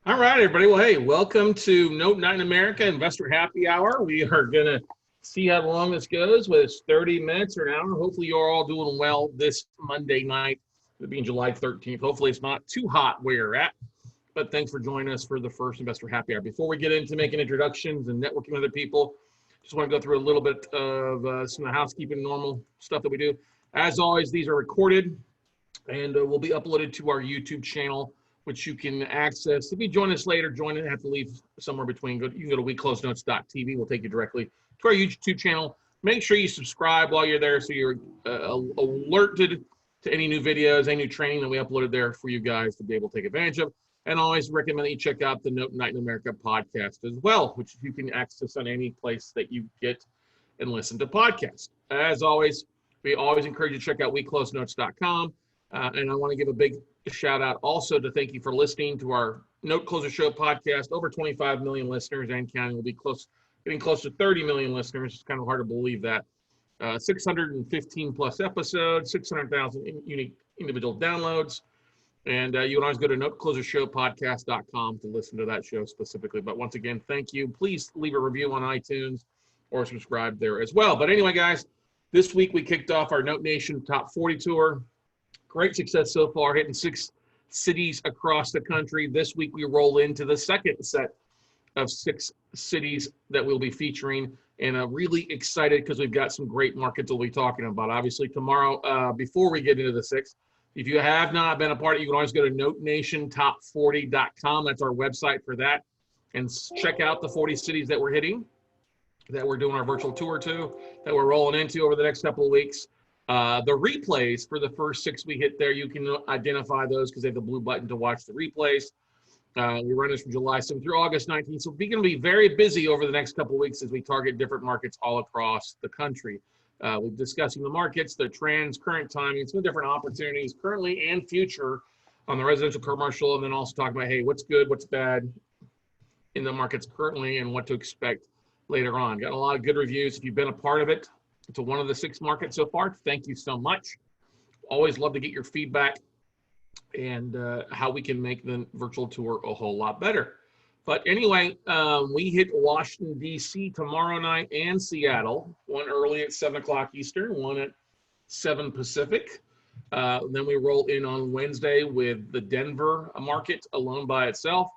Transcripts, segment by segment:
All right, everybody. Well, hey, welcome to Note Night in America Investor Happy Hour. We are going to see how long this goes, whether it's 30 minutes or an hour. Hopefully, you're all doing well this Monday night, it being July 13th. Hopefully, it's not too hot where you're at. But thanks for joining us for the first Investor Happy Hour. Before we get into making introductions and networking with other people, just want to go through a little bit of some of the housekeeping, normal stuff that we do. As always, these are recorded and will be uploaded to our YouTube channel, which you can access. If you join us later, join it. Have to leave somewhere between. You can go to weclosenotes.tv. We'll take you directly to our YouTube channel. Make sure you subscribe while you're there so you're alerted to any new videos, any new training that we uploaded there for you guys to be able to take advantage of. And always recommend that you check out the Note Night in America podcast as well, which you can access on any place that you get and listen to podcasts. As always, we always encourage you to check out weclosenotes.com. And I want to give a big shout out also to thank you for listening to our Note Closer Show podcast. Over 25 million listeners and counting. Will be getting close to 30 million listeners. It's kind of hard to believe that. 615 plus episodes, 600,000 unique individual downloads. And you can always go to noteclosershowpodcast.com to listen to that show specifically. But once again, thank you. Please leave a review on iTunes or subscribe there as well. But anyway, guys, this week we kicked off our Note Nation Top 40 Tour. Great success so far, hitting 6 cities across the country. This week we roll into the second set of 6 cities that we'll be featuring. And I'm really excited because we've got some great markets we'll be talking about. Obviously, tomorrow, before we get into the 6th, if you have not been a part of it, you can always go to notenationtop40.com. That's our website for that. And check out the 40 cities that we're hitting, that we're doing our virtual tour to, that we're rolling into over the next couple of weeks. The replays for the first 6 we hit there, you can identify those because they have the blue button to watch the replays. We run this from July 7th through August 19th. So we're going to be very busy over the next couple of weeks as we target different markets all across the country. We're discussing the markets, the trends, current timing, some different opportunities currently and future on the residential, commercial, and then also talking about, hey, what's good, what's bad in the markets currently and what to expect later on. Got a lot of good reviews. If you've been a part of it, to one of the 6 markets so far, thank you so much. Always love to get your feedback and how we can make the virtual tour a whole lot better. But anyway, we hit Washington, D.C. tomorrow night and Seattle, one early at 7 o'clock Eastern, one at 7 Pacific. Then we roll in on Wednesday with the Denver market alone by itself.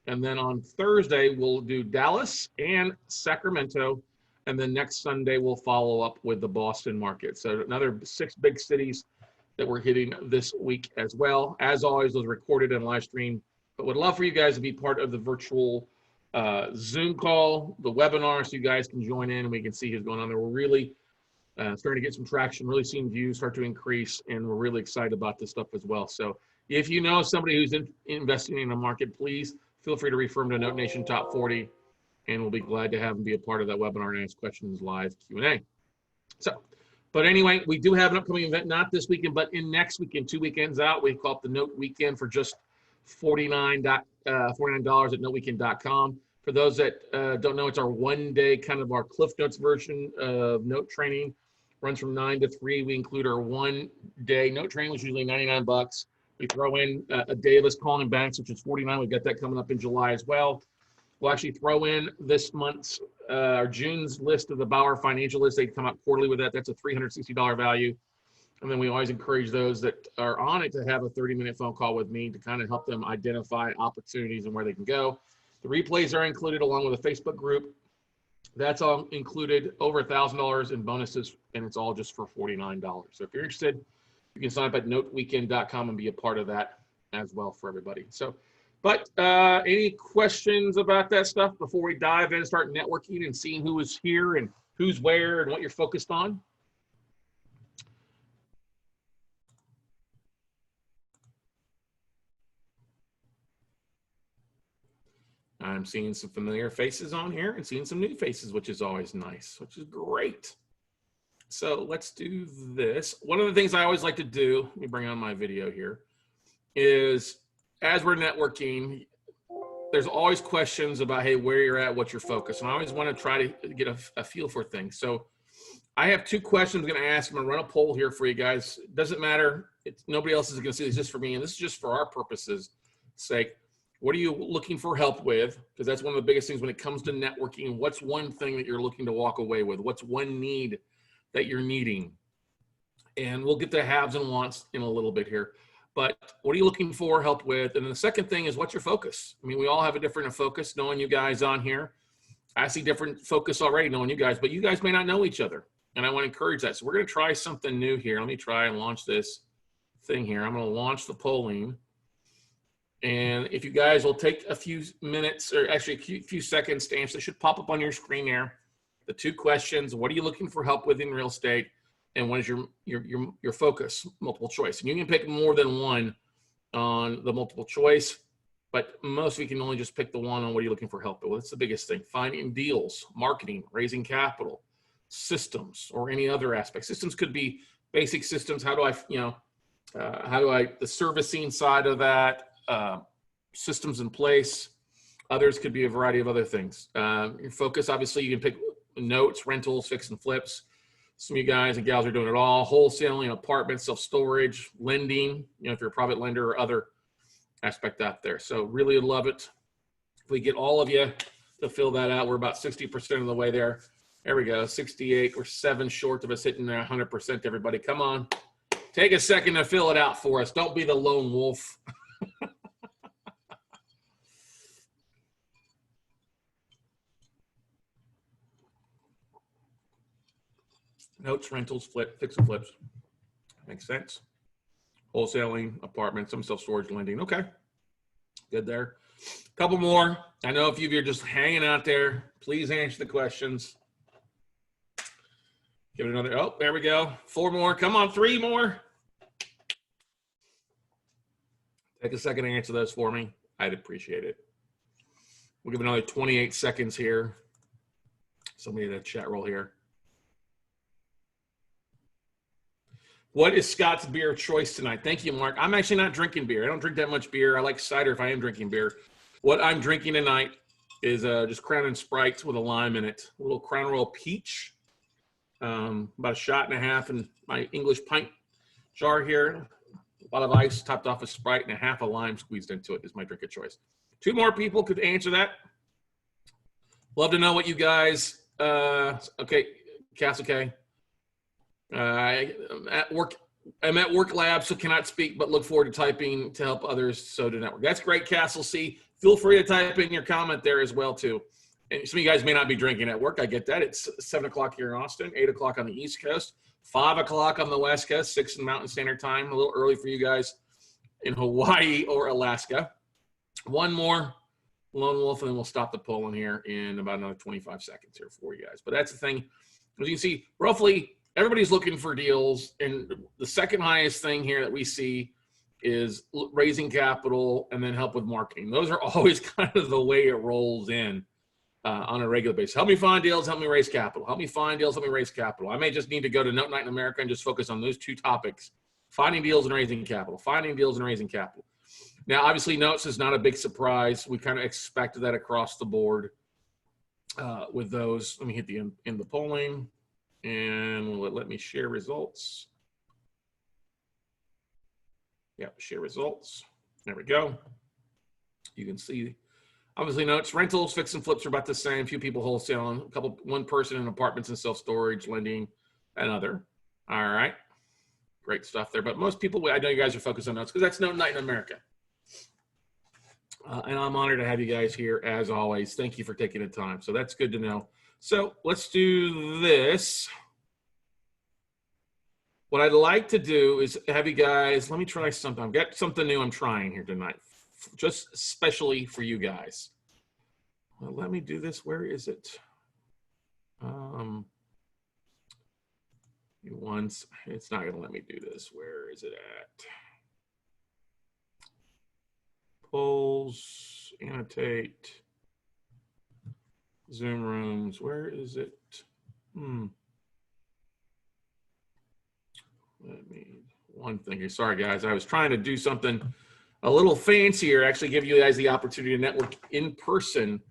And then on Thursday, we'll do Dallas and Sacramento. And then next Sunday, we'll follow up with the Boston market. So another 6 big cities that we're hitting this week as well. As always, those recorded and live streamed. But would love for you guys to be part of the virtual Zoom call, the webinar, so you guys can join in and we can see who's going on there. We're really starting to get some traction, really seeing views start to increase, and we're really excited about this stuff as well. So if you know somebody who's investing in a market, please feel free to refer them to Note Nation Top 40, and we'll be glad to have them be a part of that webinar and ask questions live Q&A. So, but anyway, we do have an upcoming event, not this weekend, but in next weekend, 2 weekends out. We call it the Note Weekend for just $49 at noteweekend.com. For those that don't know, it's our one-day kind of our Cliff Notes version of note training. Runs from 9 to 3. We include our one-day note training, which is usually $99. We throw in a day of us calling banks, which is $49. We've got that coming up in July as well. We'll actually throw in this month's or June's list of the Bauer financial list. They come out quarterly with that. That's a $360 value. And then we always encourage those that are on it to have a 30-minute phone call with me to kind of help them identify opportunities and where they can go. The replays are included along with a Facebook group. That's all included, over $1,000 in bonuses, and it's all just for $49. So if you're interested, you can sign up at noteweekend.com and be a part of that as well for everybody. So, but any questions about that stuff before we dive in and start networking and seeing who is here and who's where and what you're focused on? I'm seeing some familiar faces on here and seeing some new faces, which is always nice, which is great. So let's do this. One of the things I always like to do, let me bring on my video here, is as we're networking, there's always questions about, hey, where you're at, what's your focus. And I always want to try to get a feel for things. So I have 2 questions I'm going to ask. I'm going to run a poll here for you guys. It doesn't matter. Nobody else is going to see this, just for me. And this is just for our purposes' sake. What are you looking for help with? Because that's one of the biggest things when it comes to networking. What's one thing that you're looking to walk away with? What's one need that you're needing? And we'll get to haves and wants in a little bit here. But what are you looking for help with? And then the second thing is, what's your focus? I mean, we all have a different focus, knowing you guys on here. I see different focus already knowing you guys, but you guys may not know each other. And I want to encourage that. So we're going to try something new here. Let me try and launch this thing here. I'm going to launch the polling. And if you guys will take a few minutes, or actually a few seconds to answer, it should pop up on your screen there. The two questions: what are you looking for help with in real estate? And what is your focus? Multiple choice. And you can pick more than one on the multiple choice, but most of you can only just pick the one on what are you looking for help with. Well, that's the biggest thing. Finding deals, marketing, raising capital, systems, or any other aspect. Systems could be basic systems. How do I, the servicing side of that, systems in place. Others could be a variety of other things. Your focus, obviously, you can pick notes, rentals, fix and flips. Some of you guys and gals are doing it all: wholesaling, apartments, self-storage, lending, if you're a private lender, or other aspect out there. So really love it. If we get all of you to fill that out, we're about 60% of the way there. There we go, 68. We're 7 short of us hitting 100%, everybody. Come on. Take a second to fill it out for us. Don't be the lone wolf. Notes, rentals, fix and flips. Makes sense. Wholesaling, apartments, some self-storage, lending. Okay, good there. A couple more. I know a few of you are just hanging out there. Please answer the questions. Give it another. Oh, there we go. 4 more. Come on, 3 more. Take a second to answer those for me. I'd appreciate it. We'll give another 28 seconds here. Somebody in the chat roll here. What is Scott's beer of choice tonight? Thank you, Mark. I'm actually not drinking beer. I don't drink that much beer. I like cider if I am drinking beer. What I'm drinking tonight is just Crown and Sprite with a lime in it. A little Crown Royal Peach. About a shot and a half in my English pint jar here. A lot of ice topped off with Sprite and a half a lime squeezed into it is my drink of choice. 2 more people could answer that. Love to know what you guys, okay, Cass, okay. I'm at work lab, so cannot speak, but look forward to typing to help others so to network. That's great, Castle C. Feel free to type in your comment there as well, too. And some of you guys may not be drinking at work. I get that. It's 7 o'clock here in Austin, 8 o'clock on the East Coast, 5 o'clock on the West Coast, 6 in Mountain Standard Time, a little early for you guys in Hawaii or Alaska. 1 more lone wolf, and then we'll stop the polling here in about another 25 seconds here for you guys. But that's the thing. As you can see, roughly everybody's looking for deals, and the second highest thing here that we see is raising capital and then help with marketing. Those are always kind of the way it rolls in on a regular basis. Help me find deals, help me raise capital. Help me find deals, help me raise capital. I may just need to go to Note Night in America and just focus on those 2 topics: finding deals and raising capital. Finding deals and raising capital. Now, obviously, notes is not a big surprise. We kind of expected that across the board with those. Let me hit the end the polling. And let me share results. Yep, share results. There we go. You can see, obviously, notes, rentals, fix and flips are about the same. Few people wholesaling, one person in apartments and self-storage, lending, and other. All right, great stuff there. But most people, I know you guys are focused on notes because that's Note Night in America. And I'm honored to have you guys here as always. Thank you for taking the time. So that's good to know. So let's do this. What I'd like to do is have you guys, let me try something. I've got something new I'm trying here tonight, just especially for you guys. Well, let me do this. Where is it? It's not going to let me do this. Where is it at? Polls, annotate. Zoom rooms, where is it? One thing here. Sorry, guys. I was trying to do something a little fancier, actually give you guys the opportunity to network in person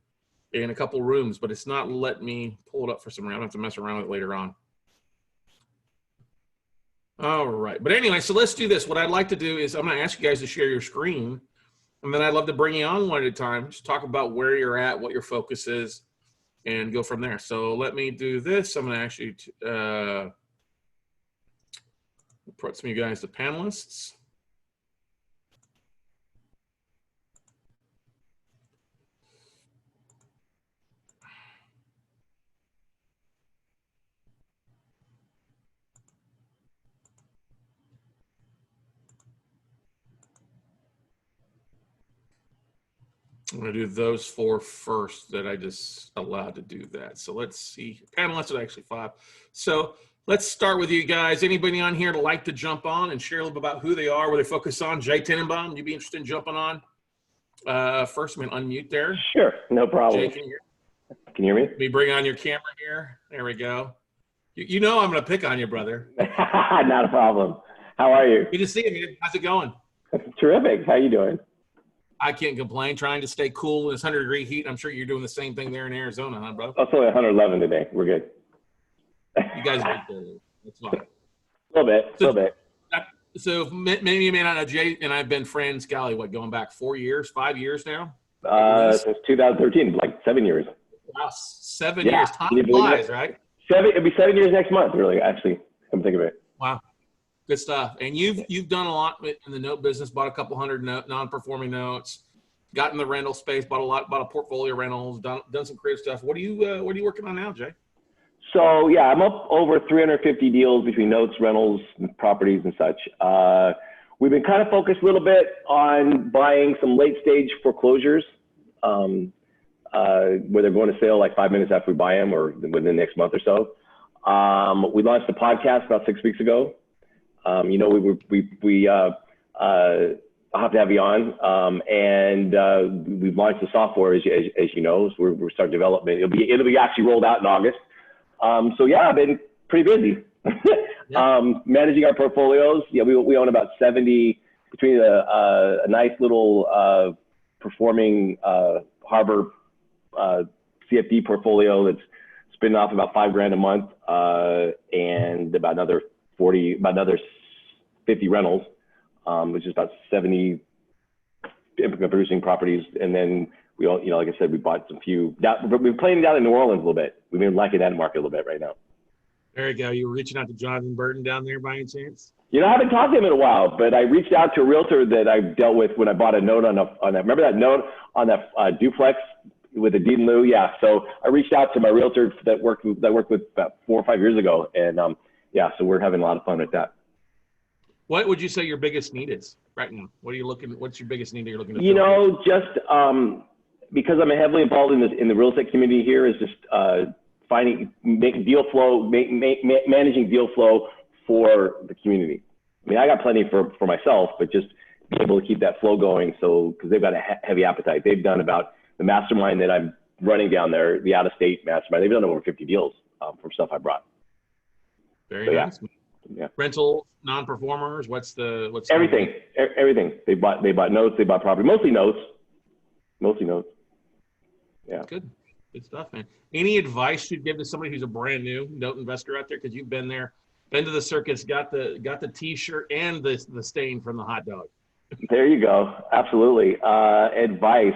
in a couple rooms, but it's not letting me pull it up for some reason. I have to mess around with it later on. All right. But anyway, so let's do this. What I'd like to do is I'm going to ask you guys to share your screen. And then I'd love to bring you on one at a time. Just talk about where you're at, what your focus is, and go from there. So let me do this. I'm going to actually put some of you guys to panelists. I'm going to do those 4 first that I just allowed to do that. So let's see. Panelists are actually 5. So let's start with you guys. Anybody on here to like to jump on and share a little bit about who they are, where they focus on? Jay Tenenbaum, you'd be interested in jumping on? First, I'm going to unmute there. Sure, no problem. Jay, can you Can you hear me? Let me bring on your camera here. There we go. You know I'm going to pick on you, brother. Not a problem. How are you? Good to see you, man. How's it going? Terrific. How you doing? I can't complain. Trying to stay cool in this 100-degree heat. I'm sure you're doing the same thing there in Arizona, huh, bro? Oh, it's only 111 today. We're good. You guys are good. That's fine. A little bit. So maybe you may not know, Jay and I've been friends, golly, what, going back 4 years, 5 years now? Since 2013, like 7 years. Wow, 7 years. Time flies, right? It'll be 7 years next month, really, actually. Come think of it. Wow. Good stuff. And you've done a lot in the note business, bought a couple hundred non-performing notes, got in the rental space, bought a portfolio of rentals, done some creative stuff. What are you working on now, Jay? So yeah, I'm up over 350 deals between notes, rentals, properties, and such. We've been kind of focused a little bit on buying some late stage foreclosures, where they're going to sale like 5 minutes after we buy them or within the next month or so. We launched a podcast about 6 weeks ago. I'll have to have you on. We've launched the software, as you know, so we're starting development. It'll be actually rolled out in August. So yeah, I've been pretty busy. Managing our portfolios. Yeah, we own about 70 between a nice little performing harbor CFD portfolio that's spinning off about $5,000 a month, and about another 50 rentals, which is about 70 producing properties. And then we all, like I said, we bought some few. We've been playing down in New Orleans a little bit. We've been liking that market a little bit right now. There you go. You were reaching out to Jonathan Burton down there by any chance? I haven't talked to him in a while, but I reached out to a realtor that I dealt with when I bought a note on that. Remember that note on that duplex with the deed in lieu? Yeah. So I reached out to my realtor that worked with about 4 or 5 years ago, and so we're having a lot of fun with that. What would you say your biggest need is right now? What's your biggest need that you're looking to fill? Just because I'm heavily involved in the real estate community here, is just managing deal flow for the community. I mean, I got plenty for myself, but just be able to keep that flow going. So, because they've got a heavy appetite. They've done about the mastermind that I'm running down there, the out-of-state mastermind. They've done over 50 deals from stuff I brought. Very nice. Yeah. Rental, non-performers. What's everything? Everything. They bought notes. They bought property. Mostly notes. Yeah. Good stuff, man. Any advice you'd give to somebody who's a brand new note investor out there? Because you've been there, been to the circus, got the T-shirt and the stain from the hot dog. There you go. Absolutely. Advice.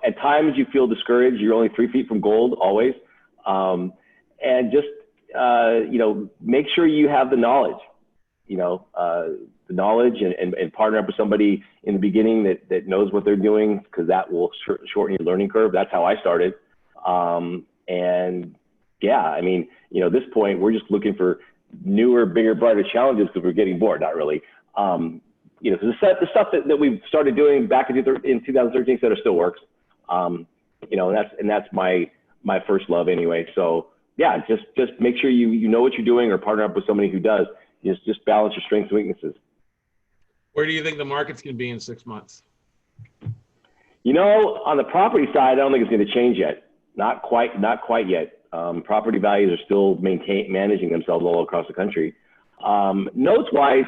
At times you feel discouraged. You're only 3 feet from gold, always. And just make sure you have the knowledge. The knowledge and partner up with somebody in the beginning that knows what they're doing, because that will shorten your learning curve. That's how I started. At this point, we're just looking for newer, bigger, brighter challenges because we're getting bored. Not really. The stuff that we've started doing back in 2013 still works. And that's my first love anyway. So yeah, just make sure you know what you're doing or partner up with somebody who does. Just balance your strengths and weaknesses. Where do you think the market's going to be in 6 months? On the property side, I don't think it's going to change yet. Not quite yet. Property values are still managing themselves all across the country. Notes-wise,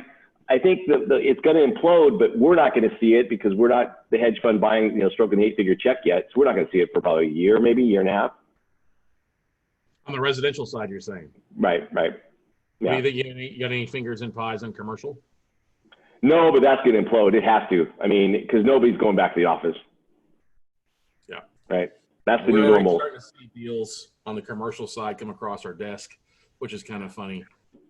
I think it's going to implode, but we're not going to see it because we're not the hedge fund buying, stroking the 8-figure check yet. So we're not going to see it for probably a year, maybe a year and a half. On the residential side, you're saying? Right. Yeah. Do you think you got any fingers and pies on commercial? No, but that's going to implode. It has to. I mean, because nobody's going back to the office. Yeah. Right. That's the We're new already normal. starting to see deals on the commercial side come across our desk, which is kind of funny.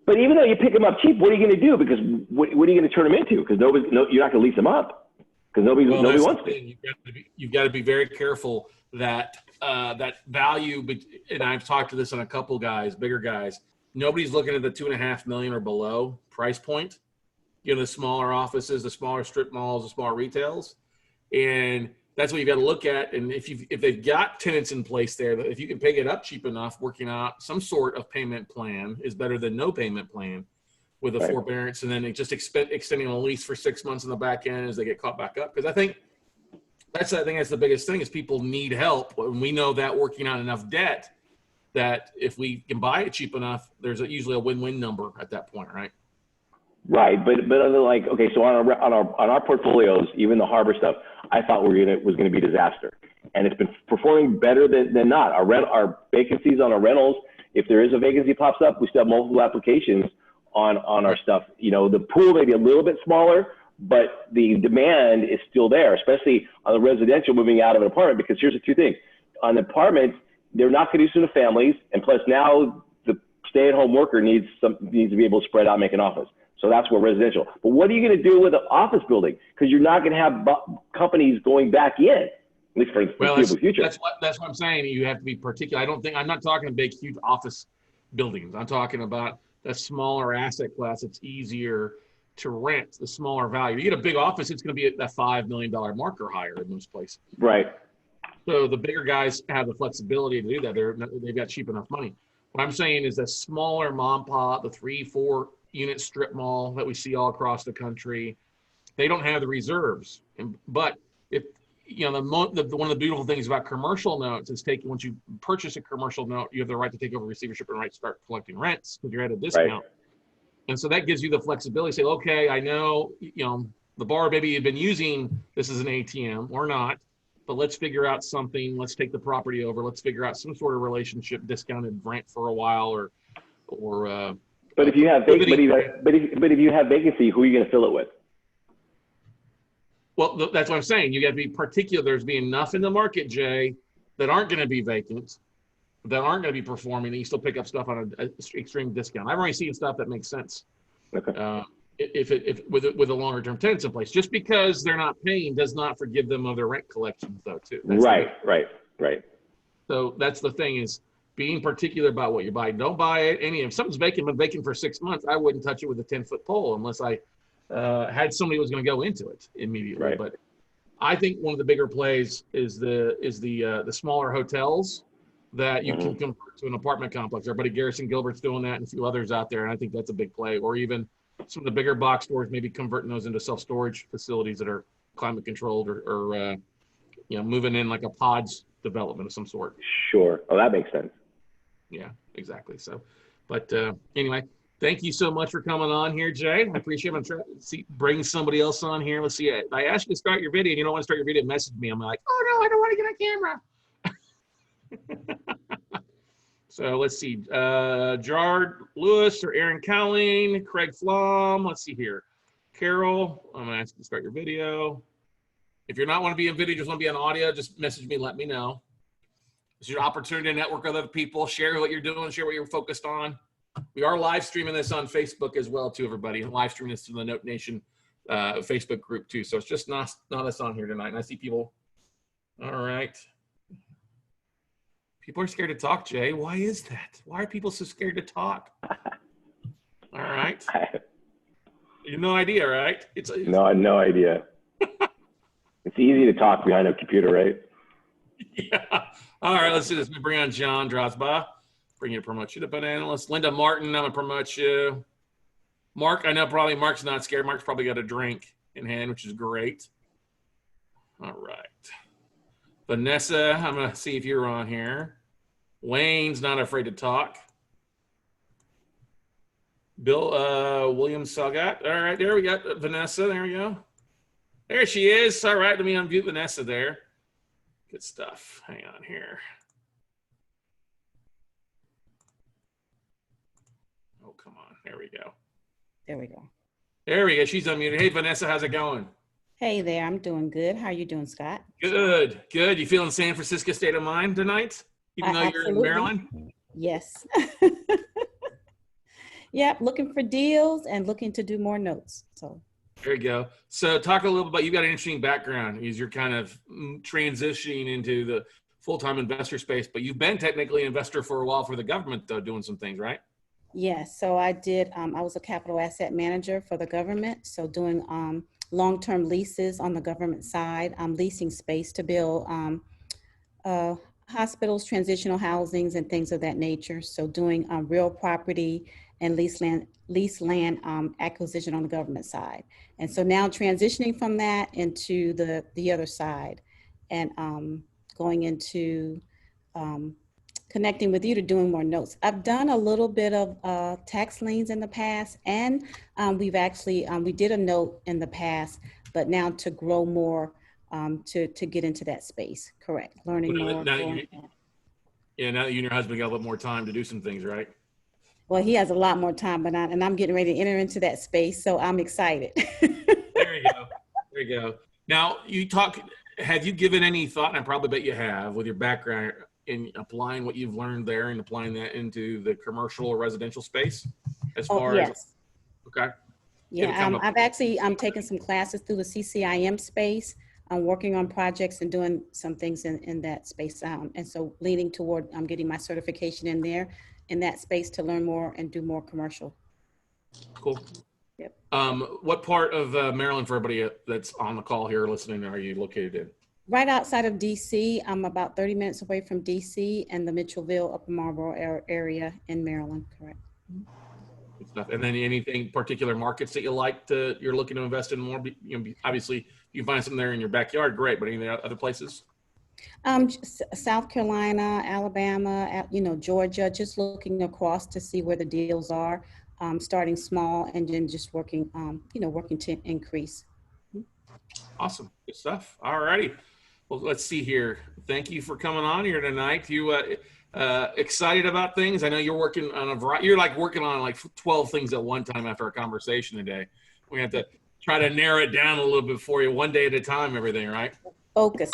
But even though you pick them up cheap, what are you going to do? Because what are you going to turn them into? Because you're not going to lease them up because nobody wants to. You've got to be very careful that that value. And I've talked to this on a couple guys, bigger guys. Nobody's looking at the $2.5 million or below price point. You know, the smaller offices, the smaller strip malls, the smaller retails, and that's what you got to look at. And if they've got tenants in place there, if you can pick it up cheap enough, working out some sort of payment plan is better than no payment plan with a forbearance, and then it just extending a lease for 6 months in the back end as they get caught back up. Because I think that's the biggest thing is people need help, and we know that working on enough debt that if we can buy it cheap enough, there's usually a win-win number at that point, right? Right, but other like okay, so on our portfolios, even the harbor stuff, I thought was going to be disaster, and it's been performing better than not. Our vacancies on our rentals, if there is a vacancy pops up, we still have multiple applications on our stuff. You know, the pool may be a little bit smaller, but the demand is still there, especially on the residential moving out of an apartment. Because here's the two things: on the apartments, they're not conducive to families, and plus now the stay-at-home worker needs to be able to spread out and make an office. So that's what residential. But what are you going to do with an office building? Because you're not going to have companies going back in, at least for the foreseeable future. That's what I'm saying. You have to be particular. I'm not talking big, huge office buildings. I'm talking about a smaller asset class. It's easier to rent, the smaller value. You get a big office, it's going to be at that $5 million mark or higher in most places. Right. So the bigger guys have the flexibility to do that. They've got cheap enough money. What I'm saying is that smaller mom pop, the 3-4 unit strip mall that we see all across the country, they don't have the reserves. But if you know one of the beautiful things about commercial notes is once you purchase a commercial note, you have the right to take over receivership and right to start collecting rents because you're at a discount. Right. And so that gives you the flexibility to say, okay, I know the bar maybe you've been using this as an ATM or not, but let's figure out something. Let's take the property over. Let's figure out some sort of relationship, discounted rent for a while, or. But if you have vacancy, who are you going to fill it with? Well, that's what I'm saying. You got to be particular. There's be enough in the market, Jay, that aren't going to be vacant, that aren't going to be performing, and you still pick up stuff on an extreme discount. I've already seen stuff that makes sense. Okay. If with a longer term tenants in place, just because they're not paying does not forgive them of their rent collections, though. Too. Right. So that's the thing is. Being particular about what you buy. Don't buy it. If something's been vacant for 6 months, I wouldn't touch it with a 10-foot pole unless I had somebody who was going to go into it immediately. Right. But I think one of the bigger plays is the smaller hotels that you can convert to an apartment complex. Our buddy Garrison Gilbert's doing that, and a few others out there, and I think that's a big play. Or even some of the bigger box stores, maybe converting those into self-storage facilities that are climate controlled, or moving in like a pods development of some sort. Sure. Oh, that makes sense. Yeah, exactly. So, but anyway, thank you so much for coming on here, Jay. I appreciate it. I'm trying to bring somebody else on here. Let's see. I asked you to start your video, and you don't want to start your video. Message me. I'm like, oh no, I don't want to get on camera. So let's see. Gerard Lewis or Aaron Cowling, Craig Flom. Let's see here. Carol, I'm gonna ask you to start your video. If you're not want to be in video, just want to be on audio, just message me. Let me know. It's your opportunity to network with other people, share what you're doing, share what you're focused on. We are live streaming this on Facebook as well, too, everybody. And live streaming this to the Note Nation Facebook group, too. So it's just not us on here tonight. And I see people. All right. People are scared to talk, Jay. Why is that? Why are people so scared to talk? All right. You have no idea, right? No idea. It's easy to talk behind a computer, right? Yeah. All right, let's do this. We bring on John Drosba. Bring you to promote you to Bud Analyst. Linda Martin, I'm going to promote you. Mark, I know probably Mark's not scared. Mark's probably got a drink in hand, which is great. All right. Vanessa, I'm going to see if you're on here. Wayne's not afraid to talk. Bill William Salgat. All right, there we got Vanessa. There we go. There she is. All right, let me unmute Vanessa there. Good stuff. Hang on here. Oh, come on. There we go. There we go. There we go. She's unmuted. Hey, Vanessa, how's it going? Hey there, I'm doing good. How are you doing, Scott? Good, good. You feeling San Francisco state of mind tonight, even though you're in Absolutely. Maryland? Yes. Yep, looking for deals and looking to do more notes. So There you go. So talk a little bit, you've got an interesting background as you're kind of transitioning into the full-time investor space, but you've been technically an investor for a while for the government, though, doing some things, right? yes, so I did, I was a capital asset manager for the government. So doing long-term leases on the government side, leasing space to build hospitals, transitional housings, and things of that nature. So doing real property and lease land acquisition on the government side. And so now transitioning from that into the other side, and going into connecting with you to doing more notes. I've done a little bit of tax liens in the past, and we've actually, we did a note in the past, but now to grow more, to get into that space. Correct. Learning more. Now that you and your husband got a little more time to do some things, right? Well, he has a lot more time, but I'm getting ready to enter into that space, so I'm excited. There you go. There you go. Now, have you given any thought, and I probably bet you have, with your background in applying what you've learned there and applying that into the commercial or residential space as far yes. as, okay. Yeah, I'm taking some classes through the CCIM space. I'm working on projects and doing some things in that space. And so leaning toward, I'm getting my certification in there, in that space, to learn more and do more commercial. Cool. Yep. What part of Maryland, for everybody that's on the call here listening, are you located in? Right outside of DC. I'm about 30 minutes away from DC and the Mitchellville, Upper Marlboro area in Maryland. Correct. Good stuff. And then anything particular markets that you're looking to invest in more? Obviously, you can find something there in your backyard, great. But any other places? South Carolina, Alabama, Georgia. Just looking across to see where the deals are. Starting small and then just working, working to increase. Awesome, good stuff. All righty. Well, let's see here. Thank you for coming on here tonight. You excited about things? I know you're working on a variety. You're like working on like 12 things at one time after our conversation today. We have to try to narrow it down a little bit for you, one day at a time, everything, right? Focus.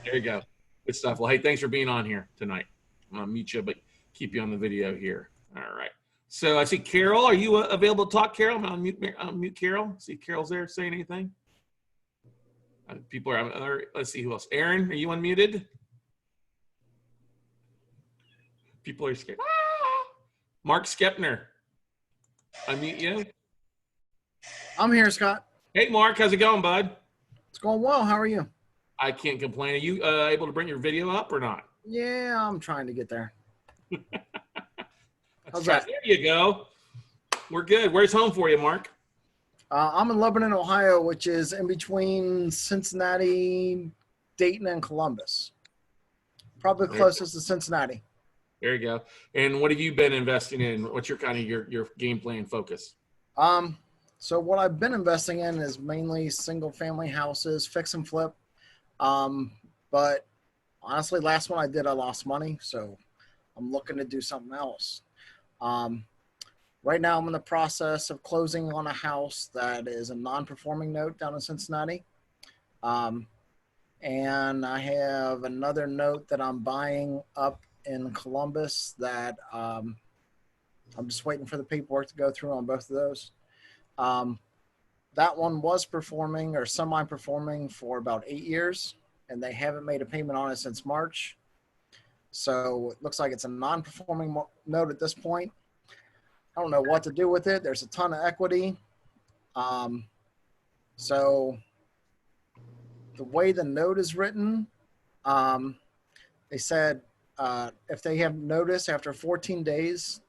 There you go. Good stuff. Well, hey, thanks for being on here tonight. I'm going to mute you, but keep you on the video here. All right. So I see Carol. Are you available to talk, Carol? I'm going to mute Carol. See if Carol's there saying anything. People are, let's see who else. Aaron, are you unmuted? People are scared. Ah! Mark Skepner, unmute you. I'm here, Scott. Hey, Mark, how's it going, bud? It's going well. How are you? I can't complain. Are you able to bring your video up or not? Yeah, I'm trying to get there. How's that? There you go. We're good. Where's home for you, Mark? I'm in Lebanon, Ohio, which is in between Cincinnati, Dayton, and Columbus. Probably closest to Cincinnati. There you go. And what have you been investing in? What's your kind of your game plan focus? So what I've been investing in is mainly single family houses, fix and flip. But honestly, last one I did, I lost money. So I'm looking to do something else. Right now I'm in the process of closing on a house that is a non-performing note down in Cincinnati. And I have another note that I'm buying up in Columbus that I'm just waiting for the paperwork to go through on both of those. That one was performing or semi-performing for about 8 years, and they haven't made a payment on it since March. So it looks like it's a non-performing note at this point. I don't know what to do with it. There's a ton of equity. So the way the note is written, they said if they have notice after 14 days,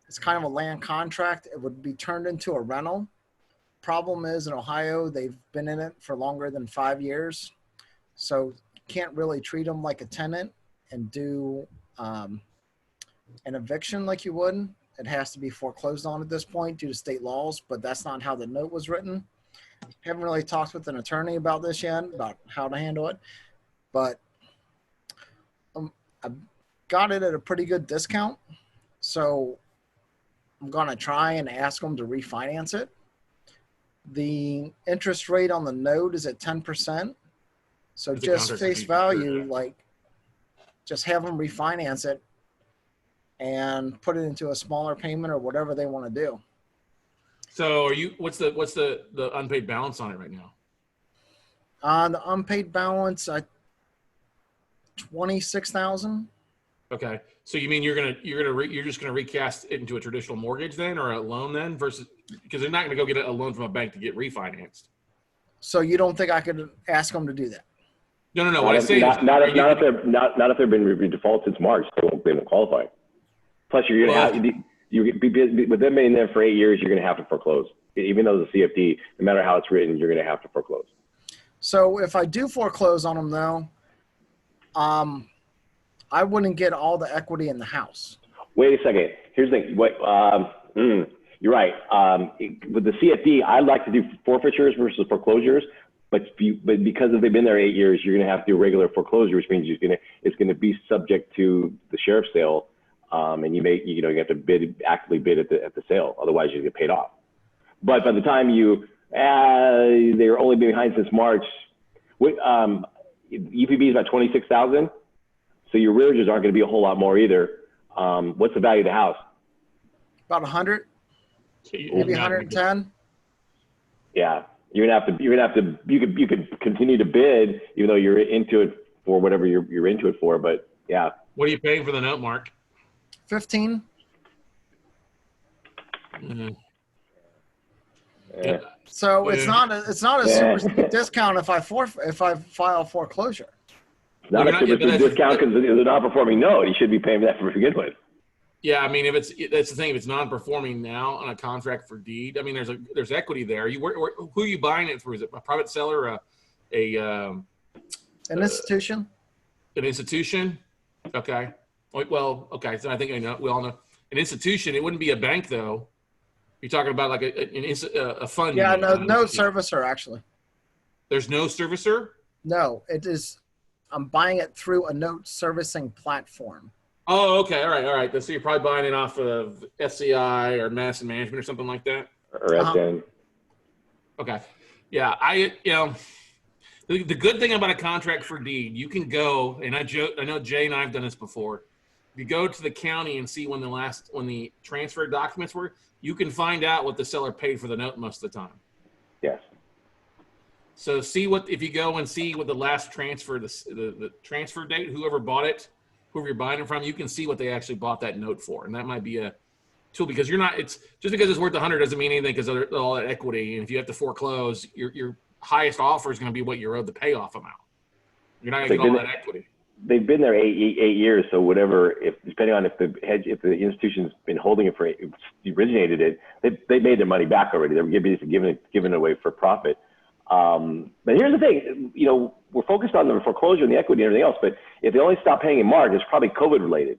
it's kind of a land contract. It would be turned into a rental. Problem is in Ohio, they've been in it for longer than 5 years. So you can't really treat them like a tenant and do an eviction like you would. It has to be foreclosed on at this point due to state laws, but that's not how the note was written. Haven't really talked with an attorney about this yet, about how to handle it, but I got it at a pretty good discount. So I'm going to try and ask them to refinance it. The interest rate on the note is at 10%. So It's a just contract face for future, value, yeah. like just have them refinance it and put it into a smaller payment or whatever they want to do. So what's the unpaid balance on it right now? The unpaid balance, 26,000. Okay. So you mean you're just gonna recast it into a traditional mortgage then, or a loan then, versus, because they're not gonna go get a loan from a bank to get refinanced. So you don't think I could ask them to do that? No. What Not I if, say not, is, not if they've been default since March. They won't qualify. Plus, you're gonna have with them being there for 8 years. You're gonna have to foreclose, even though it's a CFD. No matter how it's written, you're gonna have to foreclose. So if I do foreclose on them, though, I wouldn't get all the equity in the house. Wait a second. Here's the thing. You're right. With the CFD, I'd like to do forfeitures versus foreclosures, but because if they've been there 8 years, you're going to have to do a regular foreclosure, which means it's going to be subject to the sheriff's sale, and you have to actively bid at the sale. Otherwise, you get paid off. But by the time they're only behind since March. EPB is about 26,000, so your arrearages aren't going to be a whole lot more either. What's the value of the house? About 100, maybe 110. Yeah, you're gonna have to. You could continue to bid, even though you're into it for whatever you're into it for. But yeah. what are you paying for the note, Mark? 15. Mm-hmm. Yeah. So it's not a super steep discount if I file foreclosure. It's not a super steep discount because it's a non-performing note. You should be paying that to begin with. Yeah, I mean, that's the thing. If it's non-performing now on a contract for deed, I mean, there's equity there. Who are you buying it through? Is it a private seller, or an institution? An institution? Okay. Well, okay. So I think we all know an institution. It wouldn't be a bank though. You're talking about like a fund. Yeah, no servicer actually. There's no servicer? No, it is. I'm buying it through a note servicing platform. Oh, okay. All right. So you're probably buying it off of SCI or Madison Management or something like that? Right then. Okay. Yeah. The good thing about a contract for deed, you can go, and I know Jay and I have done this before. You go to the county and see when the transfer documents were, you can find out what the seller paid for the note most of the time. Yes. So if you go and see what the last transfer, the transfer date, whoever bought it, whoever you're buying it from, you can see what they actually bought that note for. And that might be a tool, because just because it's worth 100 doesn't mean anything, because of all that equity. And if you have to foreclose, your highest offer is going to be what you're owed the payoff amount. You're not going to get all that equity. They've been there eight years, so whatever. Depending on if the institution's been holding it for, originated it, they made their money back already. They're giving it away for profit. But here's the thing, we're focused on the foreclosure and the equity and everything else. But if they only stop paying in March, it's probably COVID related.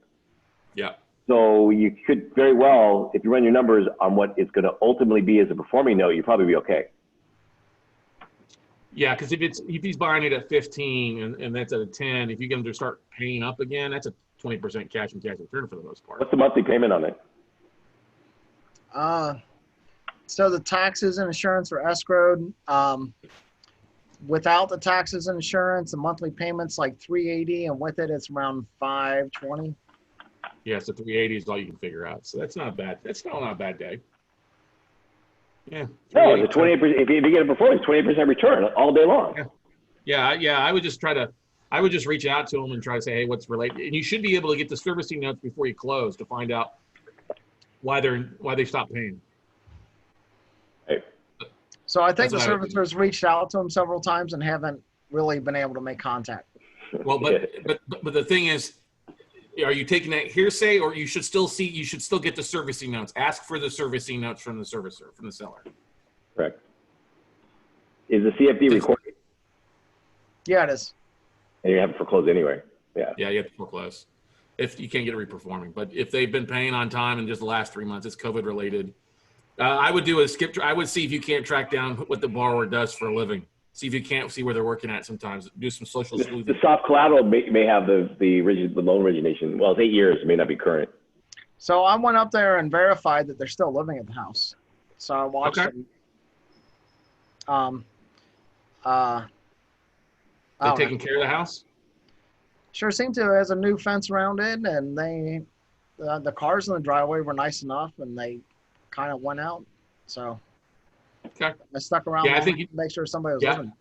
Yeah. So you could very well, if you run your numbers on what it's going to ultimately be as a performing note, you'd probably be okay. Yeah, because if he's buying it at 15 and that's at a 10, if you get him to start paying up again, that's a 20% cash and cash return for the most part. What's the monthly payment on it? So the taxes and insurance are escrowed. Without the taxes and insurance, the monthly payment's like $380, and with it, it's around $520. Yeah, so 380 is all you can figure out. So that's not bad. That's still not a bad day. Yeah. No, it's 28%. If you get it before, it's 20% return all day long. Yeah. I would just reach out to them and try to say, hey, what's related? And you should be able to get the servicing notes before you close to find out why they stopped paying. Right. So I think the servicers reached out to them several times and haven't really been able to make contact. Well, but the thing is, are you taking that hearsay, or you should still get the servicing notes? Ask for the servicing notes from the servicer, from the seller. Correct. Is the CFD recorded? Yeah, it is. And you have to foreclose anyway. Yeah. Yeah, you have to foreclose if you can't get it reperforming. But if they've been paying on time in just the last 3 months, it's COVID related. I would do a skip. I would see if you can't track down what the borrower does for a living. See if you can't see where they're working at sometimes. Do some social sleuthing. The soft collateral may have the loan origination. Well, it's 8 years. It may not be current. So I went up there and verified that they're still living at the house. So I watched Okay. them. I They don't know. taking care of the house? Sure seemed to. Has a new fence around it, and the cars in the driveway were nice enough, and they kind of went out. So Okay. I stuck around Yeah, I long think enough to make sure somebody was yeah. living.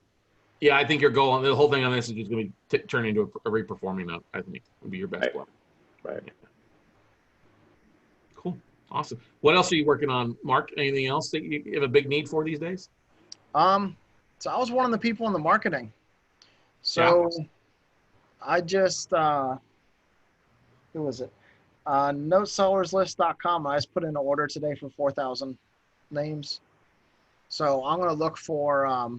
Yeah, I think your goal on the whole thing on this is just going to be turn into a reperforming note. I think would be your best Right. play. Right. Yeah. Cool. Awesome. What else are you working on, Mark? Anything else that you have a big need for these days? So I was one of the people in the marketing. So I just who was it? Notesellerslist.com. I just put in an order today for 4,000 names. So I'm going to look for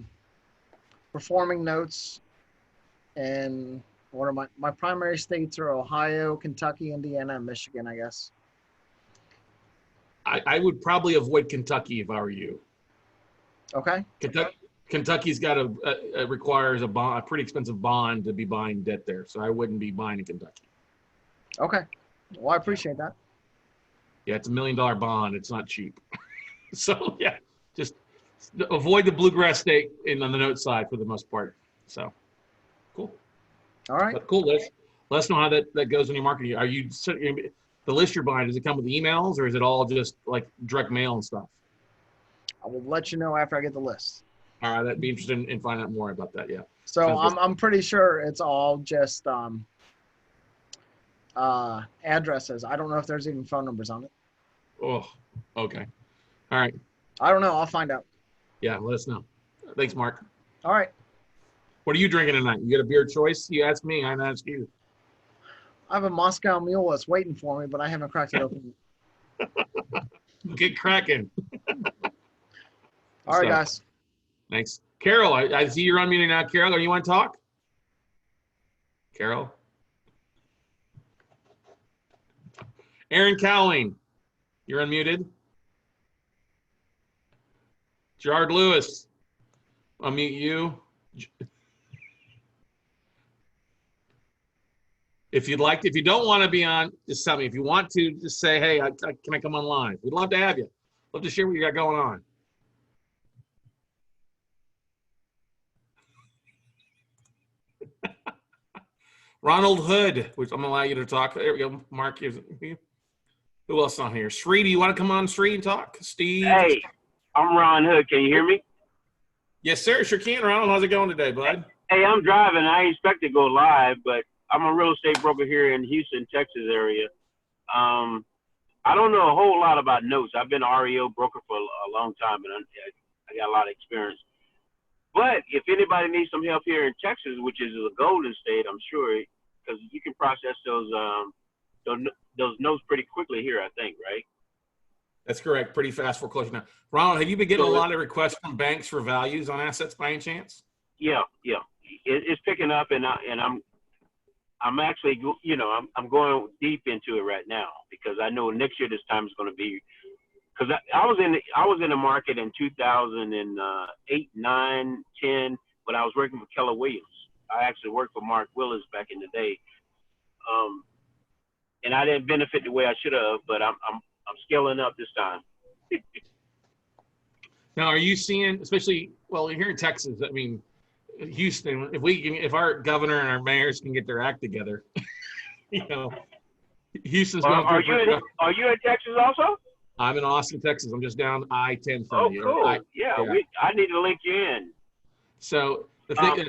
performing notes, and what are my primary states are Ohio, Kentucky, Indiana, and Michigan, I guess. I would probably avoid Kentucky if I were you. Okay. Kentucky's got requires a pretty expensive bond to be buying debt there, so I wouldn't be buying in Kentucky. Okay. Well, I appreciate that. Yeah, it's $1 million bond. It's not cheap. So yeah, just avoid the bluegrass state on the note side for the most part. So cool. All right. But cool. Let us know how that goes when you're marketing. Are you the list you're buying? Does it come with emails or is it all just like direct mail and stuff? I will let you know after I get the list. All right, I'd be interested in finding out more about that. Yeah. So I'm pretty sure it's all just addresses. I don't know if there's even phone numbers on it. Oh, okay. All right. I don't know. I'll find out. Yeah, let us know. Thanks, Mark. All right. What are you drinking tonight? You got a beer choice? You asked me. I asked you. I have a Moscow Mule that's waiting for me, but I haven't cracked it open yet. Get cracking. All right, guys. Thanks. Carol, I see you're unmuted now. Carol, you want to talk? Carol? Aaron Cowling, you're unmuted. Gerard Lewis, unmute you. If you'd like, if you don't want to be on, just tell me. If you want to, just say, hey, can I come on live? We'd love to have you. Love to share what you got going on. Ronald Hood, which I'm gonna allow you to talk. There we go. Mark, who else on here? Sree, do you want to come on, Sree, and talk? Steve. Hey, I'm Ron Hood. Can you hear me? Yes, sir. Sure can. Ronald, how's it going today, bud? Hey, I'm driving. I ain't expect to go live, but I'm a real estate broker here in Houston, Texas area. I don't know a whole lot about notes. I've been an REO broker for a long time, and I got a lot of experience. But if anybody needs some help here in Texas, which is a golden state, I'm sure, because you can process those notes pretty quickly here, I think, right? That's correct. Pretty fast foreclosure now. Ronald, have you been getting a lot of requests from banks for values on assets by any chance? Yeah. It's picking up, and I'm actually, I'm going deep into it right now because I know next year this time is going to be. Because I was in the market in 2008, 9, 10, but I was working for Keller Williams. I actually worked for Mark Willis back in the day, and I didn't benefit the way I should have. But I'm scaling up this time. Now, are you seeing, especially here in Texas? I mean, Houston. If our governor and our mayors can get their act together, Houston's going. Are you in Texas also? I'm in Austin, Texas. I'm just down I-10 from Oh, you. cool. I need to link you in. So the thing is,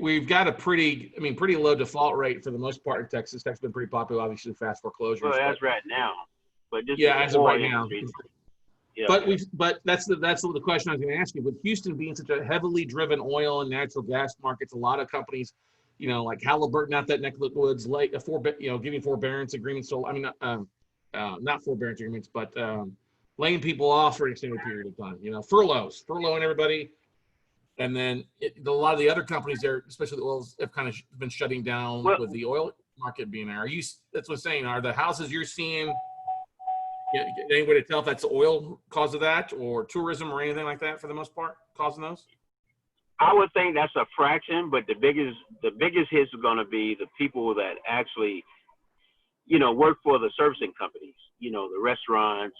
we've got a pretty low default rate for the most part in Texas. Texas has been pretty popular, obviously, fast foreclosures. Well, that's right now. But this as of right now. Yeah. But that's the question I was going to ask you. With Houston being such a heavily driven oil and natural gas markets, a lot of companies, like Halliburton out that neck of the woods, giving forbearance agreements. So not forbearance agreements, but laying people off for an extended period of time. Furloughing everybody, and then a lot of the other companies there, especially the oils, have kind of been shutting down with the oil market being there. That's what I'm saying. Are the houses you're seeing? Any way to tell if that's the oil cause of that, or tourism, or anything like that for the most part causing those? I would think that's a fraction, but the biggest hits are going to be the people that actually work for the servicing companies, the restaurants,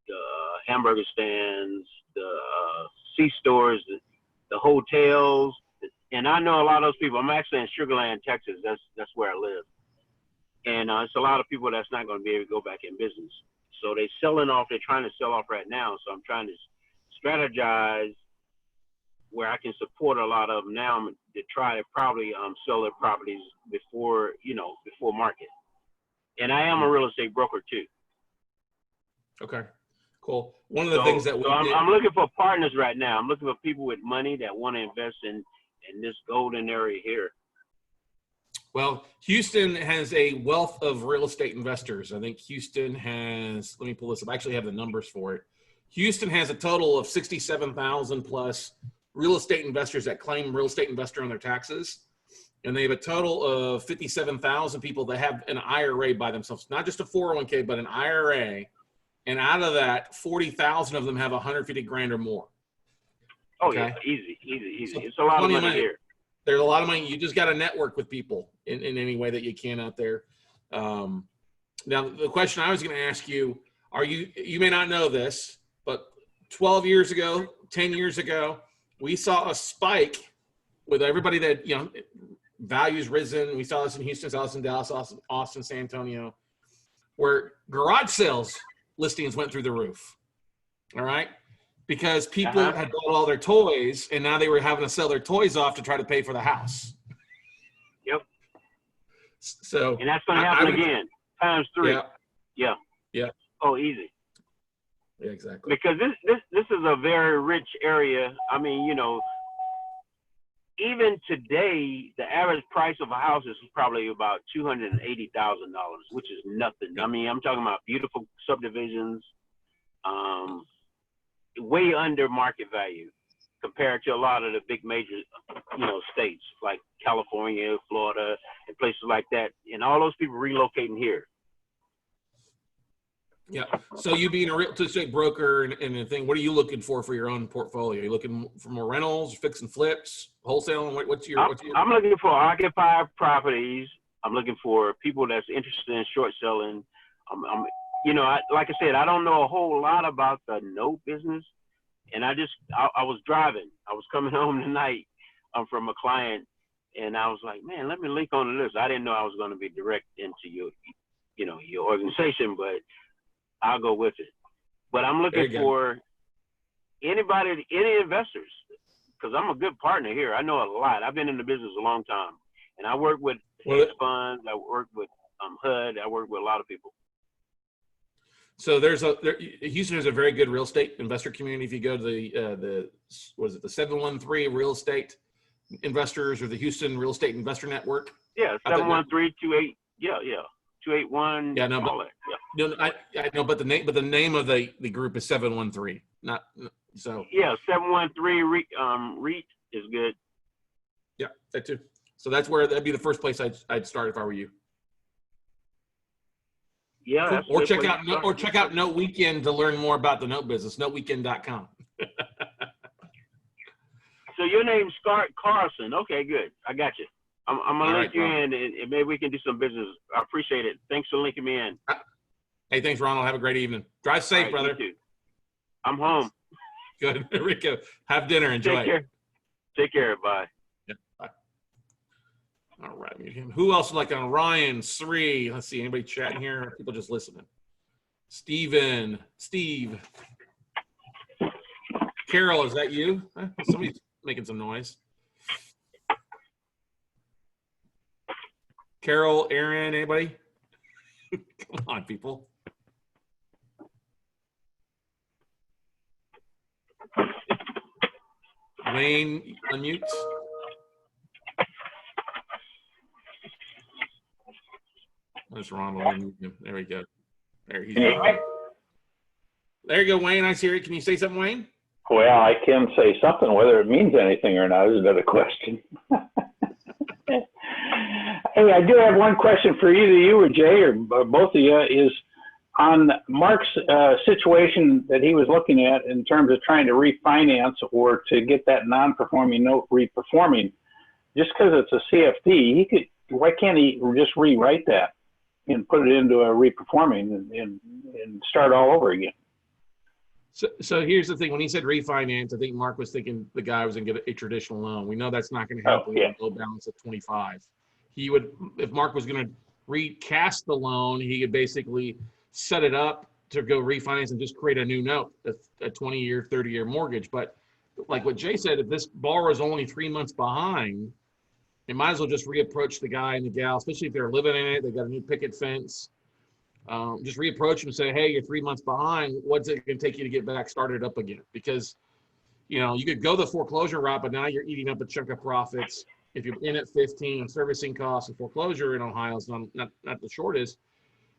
the hamburger stands, the C-stores, the hotels. And I know a lot of those people. I'm actually in Sugar Land, Texas. That's where I live. And it's a lot of people that's not going to be able to go back in business. So they're trying to sell off right now. So I'm trying to strategize where I can support a lot of them now to try to probably sell their properties before market. And I am a real estate broker too. Okay, cool. One of the things that I'm looking for partners right now. I'm looking for people with money that want to invest in this golden area here. Well, Houston has a wealth of real estate investors. I think Houston has, let me pull this up. I actually have the numbers for it. Houston has a total of 67,000 plus real estate investors that claim real estate investor on their taxes. And they have a total of 57,000 people that have an IRA by themselves, not just a 401k, but an IRA. And out of that, 40,000 of them have 150 grand or more. Oh, okay? Yeah, easy. So it's a lot of money here. There's a lot of money. You just got to network with people in any way that you can out there. Now, the question I was going to ask you, you may not know this, but 12 years ago, 10 years ago, we saw a spike with everybody that, values risen. We saw this in Houston, saw this in Dallas, Austin, San Antonio, where garage sales listings went through the roof. All right. Because people had bought all their toys and now they were having to sell their toys off to try to pay for the house. Yep. So, and that's going to happen again, times 3. Yeah. Oh, easy. Yeah, exactly. Because this is a very rich area. I mean, even today, the average price of a house is probably about $280,000, which is nothing. I mean, I'm talking about beautiful subdivisions, way under market value compared to a lot of the big major, states like California, Florida, and places like that. And all those people relocating here. Yeah. So you being a real estate broker and the thing, what are you looking for your own portfolio? Are you looking for more rentals, fix and flips, wholesale? What's your? I'm looking for occupied properties. I'm looking for people that's interested in short selling. Like I said, I don't know a whole lot about the note business. And I was driving. I was coming home tonight from a client, and I was like, man, let me link on to this. I didn't know I was going to be direct into your organization, but I'll go with it. But I'm looking for any investors, because I'm a good partner here. I know a lot. I've been in the business a long time, and I work with hedge funds. I work with HUD. I work with a lot of people. So Houston has a very good real estate investor community. If you go to the 713 real estate investors or the Houston Real Estate Investor Network. Yeah, 713-28. Yeah. 281. Yeah, no, I know, but the name of the group is 713. Not so. Yeah, 713 REIT is good. Yeah, that too. So that'd be the first place I'd start if I were you. Yeah. Cool. Or check out Note Weekend to learn more about the note business. NoteWeekend.com. So your name's Carlson. Okay, good. I got you. I'm gonna link you in, and maybe we can do some business. I appreciate it. Thanks for linking me in. Hey, thanks, Ronald. Have a great evening. Drive safe, brother. You too. I'm home. Good, Rico. Have dinner. Enjoy. Take care. Bye. Yeah, bye. All right. Who else would like on Ryan? Sri. Let's see. Anybody chatting here? People just listening. Steve. Carol, is that you? Somebody's making some noise. Carol, Aaron, anybody? Come on, people. Wayne, unmute. Where's Ronald? There we go. There he's going. There you go, Wayne. I hear it. Can you say something, Wayne? Well, I can say something. Whether it means anything or not is another question. Hey, I do have one question for either you or Jay or both of you, is on Mark's situation that he was looking at in terms of trying to refinance or to get that non-performing note reperforming. Just because it's a CFD, why can't he just rewrite that? and put it into a reperforming and start all over again. So here's the thing. When he said refinance, I think Mark was thinking the guy was going to get a traditional loan. We know that's not going to happen with a low balance of 25. He would, if Mark was going to recast the loan, he could basically set it up to go refinance and just create a new note, a 20-year, 30-year mortgage. But like what Jay said, if this borrower is only 3 months behind, they might as well just reapproach the guy and the gal, especially if they're living in it, they got a new picket fence. Just reapproach them and say, hey, you're 3 months behind. What's it going to take you to get back started up again? Because, you know, you could go the foreclosure route, but now you're eating up a chunk of profits. If you're in at 15 and servicing costs and foreclosure in Ohio is not the shortest,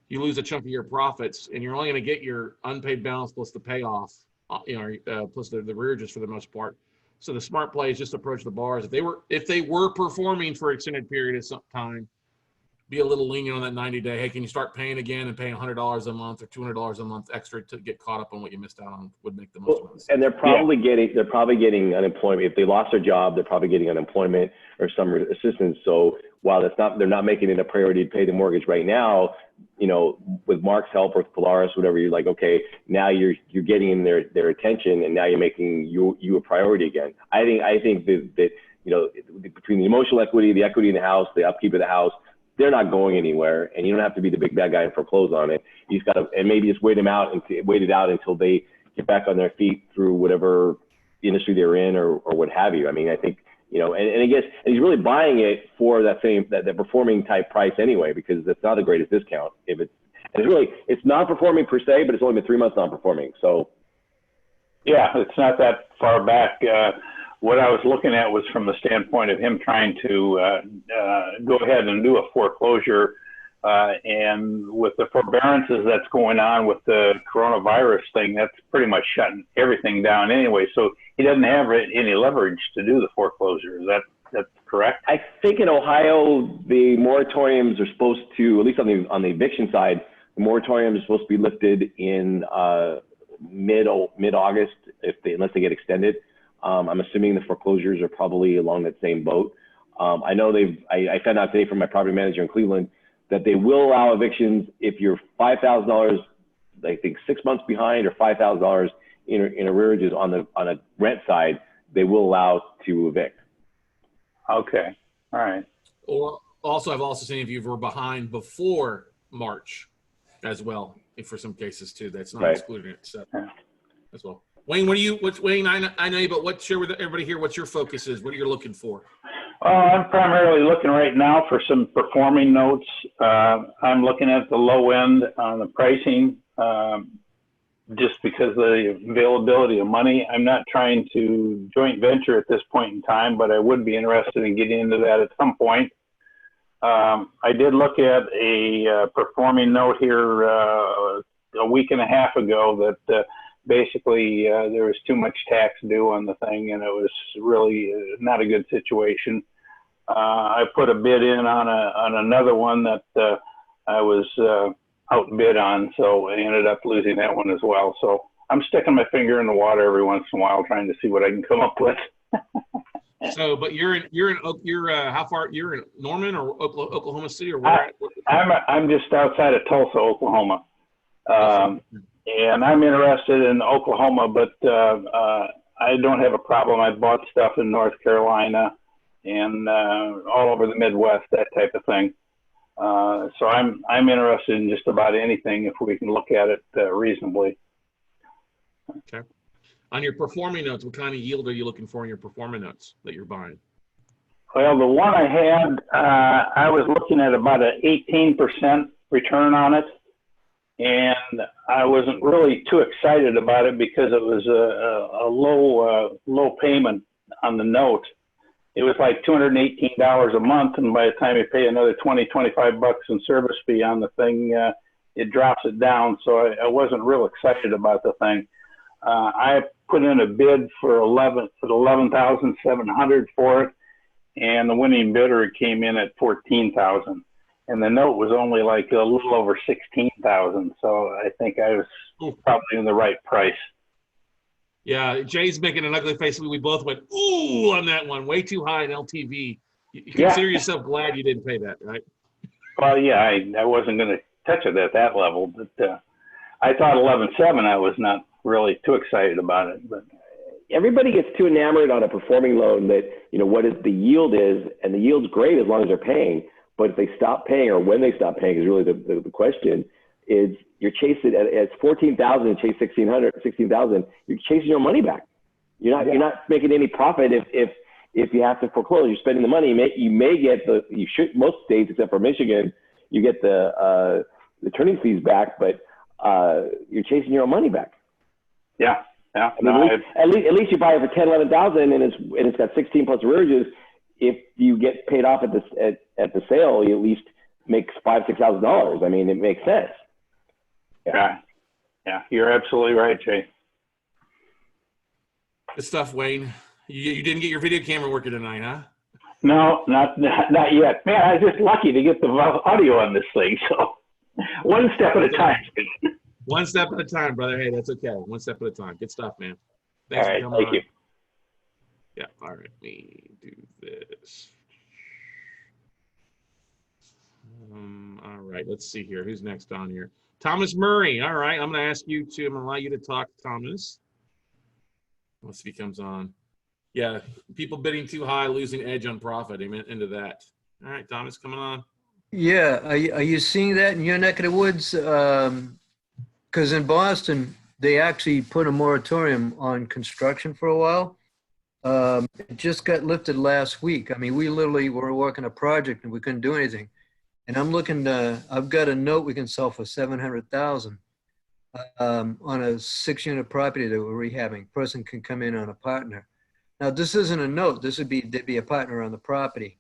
you lose a chunk of your profits, and you're only going to get your unpaid balance plus the payoff, plus the rearages for the most part. So the smart play is just approach the bars. If they were performing for an extended period of some time, be a little lenient on that 90-day. Hey, can you start paying again and paying $100 a month or $200 a month extra to get caught up on what you missed out on would make the most sense. And they're probably getting unemployment. If they lost their job, they're probably getting unemployment or some assistance. So while they're not making it a priority to pay the mortgage right now, you know, with Mark's help or with Polaris, whatever, you're like, okay, now you're getting their attention, and now you're making you a priority again. I think that you know, between the emotional equity, the equity in the house, the upkeep of the house, they're not going anywhere, and you don't have to be the big bad guy and foreclose on it. You just got to, and maybe just wait it out until they get back on their feet through whatever industry they're in or what have you. I mean, I think, you know, and I guess he's really buying it for that performing type price anyway, because it's not the greatest discount. It's non-performing per se, but it's only been 3 months non-performing. So, yeah, it's not that far back. What I was looking at was from the standpoint of him trying to go ahead and do a foreclosure, and with the forbearances that's going on with the coronavirus thing, that's pretty much shutting everything down anyway. So he doesn't have any leverage to do the foreclosure. Is that correct? I think in Ohio, the moratoriums are supposed to, at least on the eviction side, the moratorium is supposed to be lifted in mid-August unless they get extended. I'm assuming the foreclosures are probably along that same boat. I know I found out today from my property manager in Cleveland that they will allow evictions if you're $5,000, I think 6 months behind, or $5,000 in arrearages on a rent side, they will allow to evict. Okay, all right. Or also, I've also seen if you were behind before March as well, for some cases too. That's not excluding it, so as well. Wayne, Wayne, I know you, but share with everybody here what your focus is, what you're looking for. I'm primarily looking right now for some performing notes. I'm looking at the low end on the pricing, just because of the availability of money. I'm not trying to joint venture at this point in time, but I would be interested in getting into that at some point. I did look at a performing note here a week and a half ago that basically there was too much tax due on the thing, and it was really not a good situation. I put a bid in on another one that I was outbid on, so I ended up losing that one as well. So I'm sticking my finger in the water every once in a while, trying to see what I can come up with. So, but you're how far? You're in Norman or Oklahoma City, or where? I'm just outside of Tulsa, Oklahoma. And I'm interested in Oklahoma, but I don't have a problem. I bought stuff in North Carolina and all over the Midwest, that type of thing. So I'm interested in just about anything if we can look at it reasonably. Okay. On your performing notes, what kind of yield are you looking for in your performing notes that you're buying? Well, the one I had, I was looking at about an 18% return on it. And I wasn't really too excited about it because it was a low payment on the note. It was like $218 a month, and by the time you pay another 25 bucks in service fee on the thing, it drops it down. So I wasn't real excited about the thing. I put in a bid for $11,700 for it, and the winning bidder came in at $14,000. And the note was only like a little over $16,000. So I think I was probably in the right price. Yeah, Jay's making an ugly face. We both went, ooh, on that one. Way too high in LTV. You consider yourself glad you didn't pay that, right? Well, yeah, I wasn't going to touch it at that level, but I thought 11.7. I was not really too excited about it, but Everybody gets too enamored on a performing loan that, you know, what is the yield is, and the yield's great as long as they're paying. But if they stop paying, or when they stop paying is really the question. Is you're chasing at 14,000 and chase 16,000, you're chasing your money back. You're not making any profit if you have to foreclose. You're spending the money. You may get most states except for Michigan, you get the attorney fees back, but you're chasing your own money back. Yeah. Yeah. I mean, at least you buy it for 10, 11,000 and it's got 16 plus arrearages. If you get paid off at the sale, you at least make $5,000, $6,000. I mean, it makes sense. Yeah. Yeah. You're absolutely right, Jay. Good stuff, Wayne. You didn't get your video camera working tonight, huh? No, not yet. Man, I was just lucky to get the audio on this thing. So one step at a time. One step at a time, brother. Hey, that's okay. One step at a time. Good stuff, man. Thanks All right, for coming on. you. Yeah, all right. Let me do this. All right, let's see here. Who's next on here? Thomas Murray. All right, I'm going to ask you to, I'm going to allow you to talk, Thomas. Let's see if he comes on. Yeah, people bidding too high, losing edge on profit. Amen. Into that. All right, Thomas, coming on. Yeah, are you seeing that in your neck of the woods? Because in Boston, they actually put a moratorium on construction for a while. It just got lifted last week. I mean, we literally were working a project and we couldn't do anything. And I'm looking to, I've got a note we can sell for $700,000 on a 6-unit property that we're rehabbing. Person can come in on a partner. Now, this isn't a note. There'd be a partner on the property.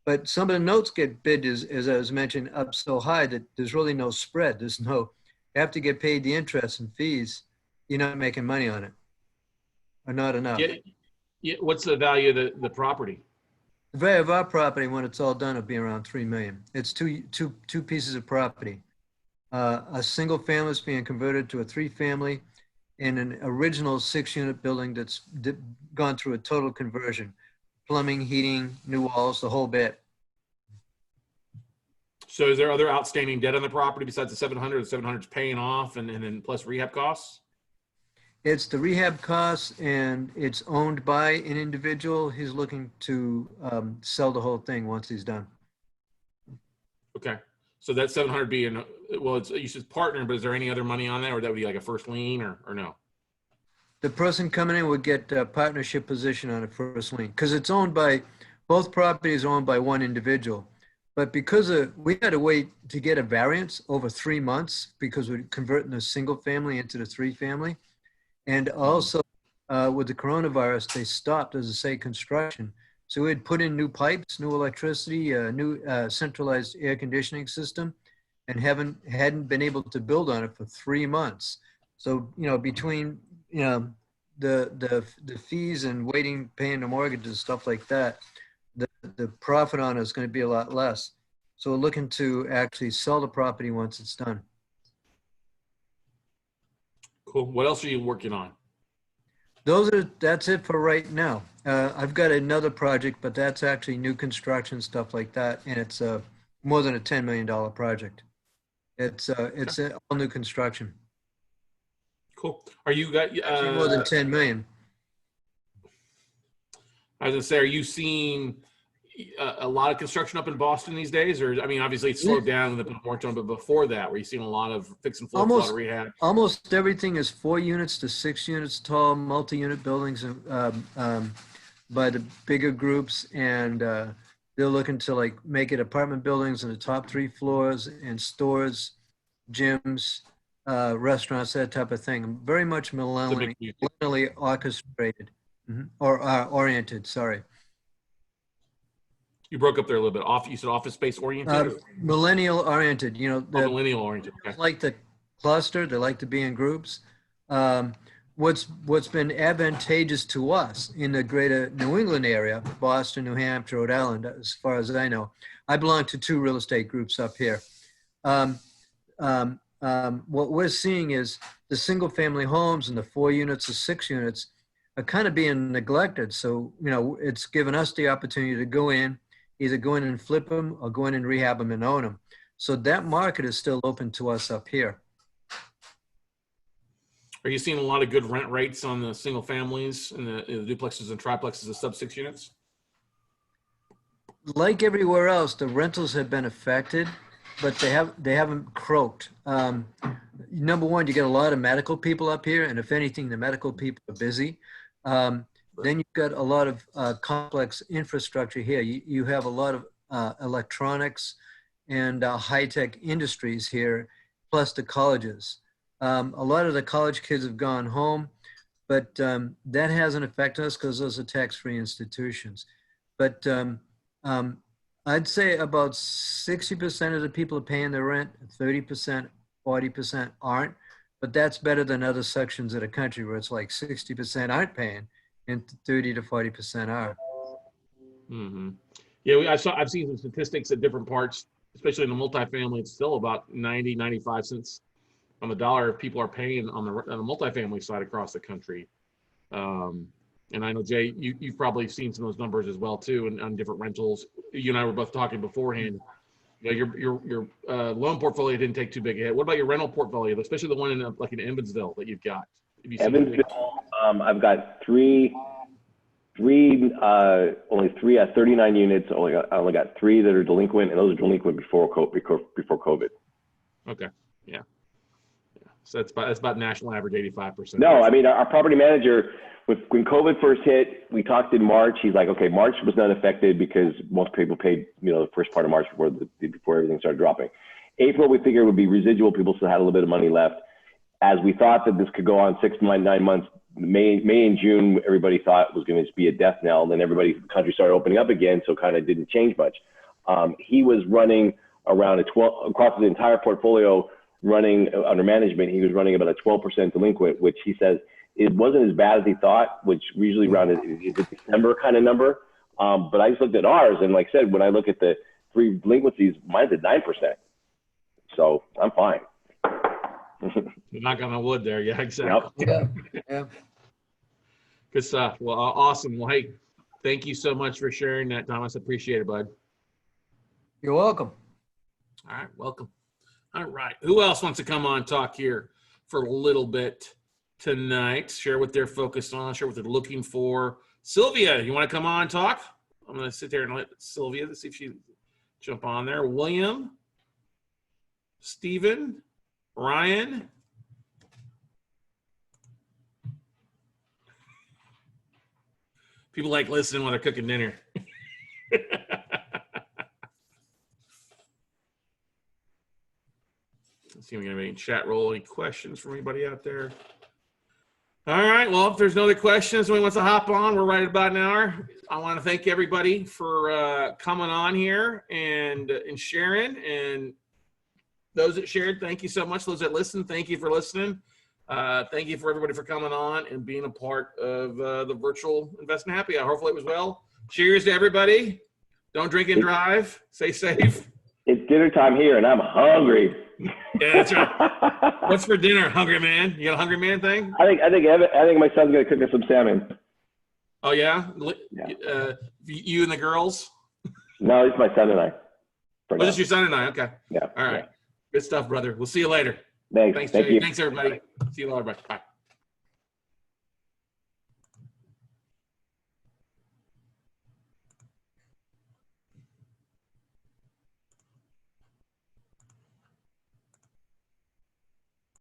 But some of the notes get bid, as I was mentioning, up so high that there's really no spread. There's no, you have to get paid the interest and fees. You're not making money on it, or not enough. What's the value of the property? The value of our property, when it's all done, will be around $3 million. It's two pieces of property. A single family is being converted to a 3-family, and an original 6-unit building that's gone through a total conversion. Plumbing, heating, new walls, the whole bit. So is there other outstanding debt on the property besides the 700? The 700 is paying off, and then plus rehab costs? It's the rehab costs, and it's owned by an individual. He's looking to sell the whole thing once he's done. Okay. So that 700 being, well, it's you said partner, but is there any other money on that, or that would be like a first lien, or no? The person coming in would get a partnership position on a first lien, because it's owned by, both properties are owned by one individual. But because we had to wait to get a variance over 3 months because we're converting a single family into the 3-family. And also with the coronavirus, they stopped, as I say, construction. So we had put in new pipes, new electricity, a new centralized air conditioning system, and hadn't been able to build on it for 3 months. So, you know, between, you know, the fees and waiting, paying the mortgages and stuff like that, the profit on it is going to be a lot less. So we're looking to actually sell the property once it's done. Cool. What else are you working on? That's it for right now. I've got another project, but that's actually new construction, stuff like that. And it's more than a $10 million project. It's all new construction. Cool. Are you got More than 10 million. I was gonna say, are you seeing a lot of construction up in Boston these days? Or, I mean, obviously it's slowed down with the moratorium, but before that, were you seeing a lot of fix and flip, a lot of rehab? Almost everything is 4 units to 6 units tall, multi-unit buildings by the bigger groups. And they're looking to like make it apartment buildings in the top 3 floors and stores, gyms, restaurants, that type of thing. Very much millennially orchestrated or oriented, sorry. You broke up there a little bit. You said office space oriented? Millennial oriented, you know. Millennial oriented, okay. Like the cluster, they like to be in groups. What's been advantageous to us in the greater New England area, Boston, New Hampshire, Rhode Island, as far as I know, I belong to 2 real estate groups up here. What we're seeing is the single family homes and the 4 units or 6 units are kind of being neglected. So, you know, it's given us the opportunity to go in either go in and flip them or go in and rehab them and own them. So that market is still open to us up here. Are you seeing a lot of good rent rates on the single families and the duplexes and triplexes, the sub-6 units? Like everywhere else, the rentals have been affected, but they haven't croaked. Number one, you get a lot of medical people up here, and if anything, the medical people are busy. Then you've got a lot of complex infrastructure here. You have a lot of electronics and high-tech industries here, plus the colleges. A lot of the college kids have gone home, but that hasn't affected us because those are tax-free institutions. But I'd say about 60% of the people are paying their rent, 30%, 40% aren't. But that's better than other sections of the country where it's like 60% aren't paying and 30 to 40% are. Mm-hmm. Yeah, I've seen some statistics at different parts, especially in the multifamily. It's still about 90, 95 cents on the dollar people are paying on the multifamily side across the country. And I know, Jay, you've probably seen some of those numbers as well, too, and on different rentals. You and I were both talking beforehand. You know, your loan portfolio didn't take too big a hit. What about your rental portfolio, especially the one in like in Evansville that you've got? Evansville, I've got only three at 39 units. I only got 3 that are delinquent, and those are delinquent before COVID. Okay, yeah. So that's about national average 85%. No, I mean, our property manager, when COVID first hit, we talked in March. He's like, okay, March was not affected because most people paid, the first part of March before everything started dropping. April, we figured it would be residual. People still had a little bit of money left. As we thought that this could go on 6 to 9 months, May and June, everybody thought was going to be a death knell. And then the country started opening up again, so kind of didn't change much. He was running around across the entire portfolio, running under management. He was running about a 12% delinquent, which he says it wasn't as bad as he thought, which usually around is a December kind of number. But I just looked at ours, and like I said, when I look at the 3 delinquencies, mine's at 9%. So I'm fine. Knock on the wood there. Yeah, exactly. Yeah. Yeah. Good stuff. Well, awesome. Well, hey, thank you so much for sharing that, Thomas. Appreciate it, bud. You're welcome. All right, welcome. All right. Who else wants to come on and talk here for a little bit tonight? Share what they're focused on, share what they're looking for. Sylvia, you want to come on and talk? I'm going to sit there and let Sylvia, see if she jump on there. William, Stephen, Ryan. People like listening when they're cooking dinner. Let's see if we have any chat roll, any questions from anybody out there. All right, well, if there's no other questions, somebody wants to hop on, we're right at about an hour. I want to thank everybody for coming on here and sharing. And those that shared, thank you so much. Those that listened, thank you for listening. Thank you for everybody for coming on and being a part of the virtual Investment Happy Hour. Hopefully it was well. Cheers to everybody. Don't drink and drive. Stay safe. It's dinner time here, and I'm hungry. Yeah, that's right. What's for dinner, hungry man? You got a hungry man thing? I think my son's gonna cook us some salmon. Oh yeah? Yeah. You and the girls? No, it's my son and I. Oh, just your son and I. Okay. Yeah. All right. Yeah. Good stuff, brother. We'll see you later. Thanks. Thank you. Thanks, everybody. See you later. Bye.